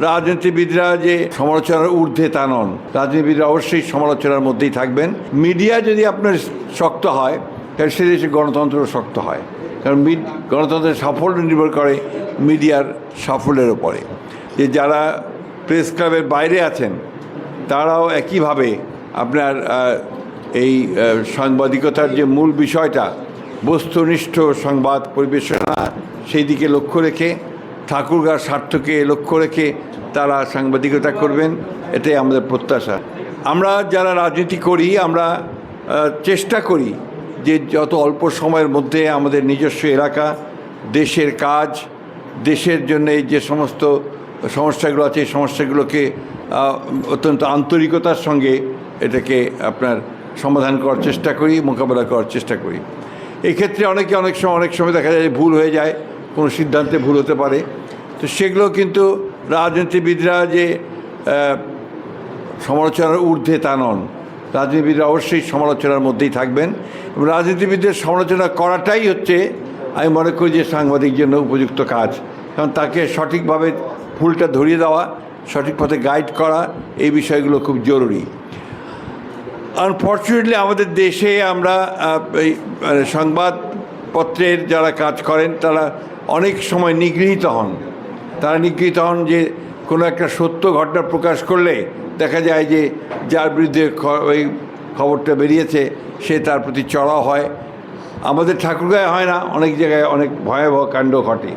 রাজনীতিবিদরা যে সমালোচনার ঊর্ধ্বে তা নন। রাজনীতিবিদরা অবশ্যই সমালোচনার মধ্যেই থাকবেন। মিডিয়া যদি আপনার শক্ত হয় তাহলে সে দেশে গণতন্ত্র শক্ত হয়, কারণ গণতন্ত্রের সাফল্য নির্ভর করে মিডিয়ার সাফল্যের ওপরে। যে যারা প্রেস ক্লাবের বাইরে আছেন তারাও একইভাবে আপনার এই সাংবাদিকতার যে মূল বিষয়টা বস্তুনিষ্ঠ সংবাদ পরিবেশনা সেই দিকে লক্ষ্য রেখে ঠাকুরগাঁর স্বার্থকে লক্ষ্য রেখে তারা সাংবাদিকতা করবেন, এটাই আমাদের প্রত্যাশা। আমরা যারা রাজনীতি করি আমরা চেষ্টা করি যে যত অল্প সময়ের মধ্যে আমাদের নিজস্ব এলাকা, দেশের কাজ, দেশের জন্য যে সমস্ত সমস্যাগুলো আছে এই সমস্যাগুলোকে অত্যন্ত আন্তরিকতার সঙ্গে এটাকে আপনার সমাধান করার চেষ্টা করি, মোকাবেলা করার চেষ্টা করি। এই ক্ষেত্রে অনেক সময় দেখা যায় ভুল হয়ে যায়, কোনো সিদ্ধান্তে ভুল হতে পারে। তো সেগুলো কিন্তু রাজনীতিবিদরা যে সমালোচনার ঊর্ধ্বে তা নন। রাজনীতিবিদরা অবশ্যই সমালোচনার মধ্যেই থাকবেন এবং রাজনীতিবিদদের সমালোচনা করাটাই হচ্ছে আমি মনে করি যে সাংবাদিক জন্য উপযুক্ত কাজ, কারণ তাকে সঠিকভাবে ভুলটা ধরিয়ে দেওয়া, সঠিক পথে গাইড করা, এই বিষয়গুলো খুব জরুরি। আনফর্চুনেটলি আমাদের দেশে আমরা এই সংবাদপত্রের যারা কাজ করেন তারা অনেক সময় নিগৃহীত হন। তারা নিগৃহীত হন যে কোনো একটা সত্য ঘটনা প্রকাশ করলে দেখা যায় যে যার বিরুদ্ধে ওই খবরটা বেরিয়েছে সে তার প্রতি চড়াও হয়। আমাদের ঠাকুরগাঁয়ে হয় না, অনেক জায়গায় অনেক ভয়াবহ কাণ্ড ঘটে।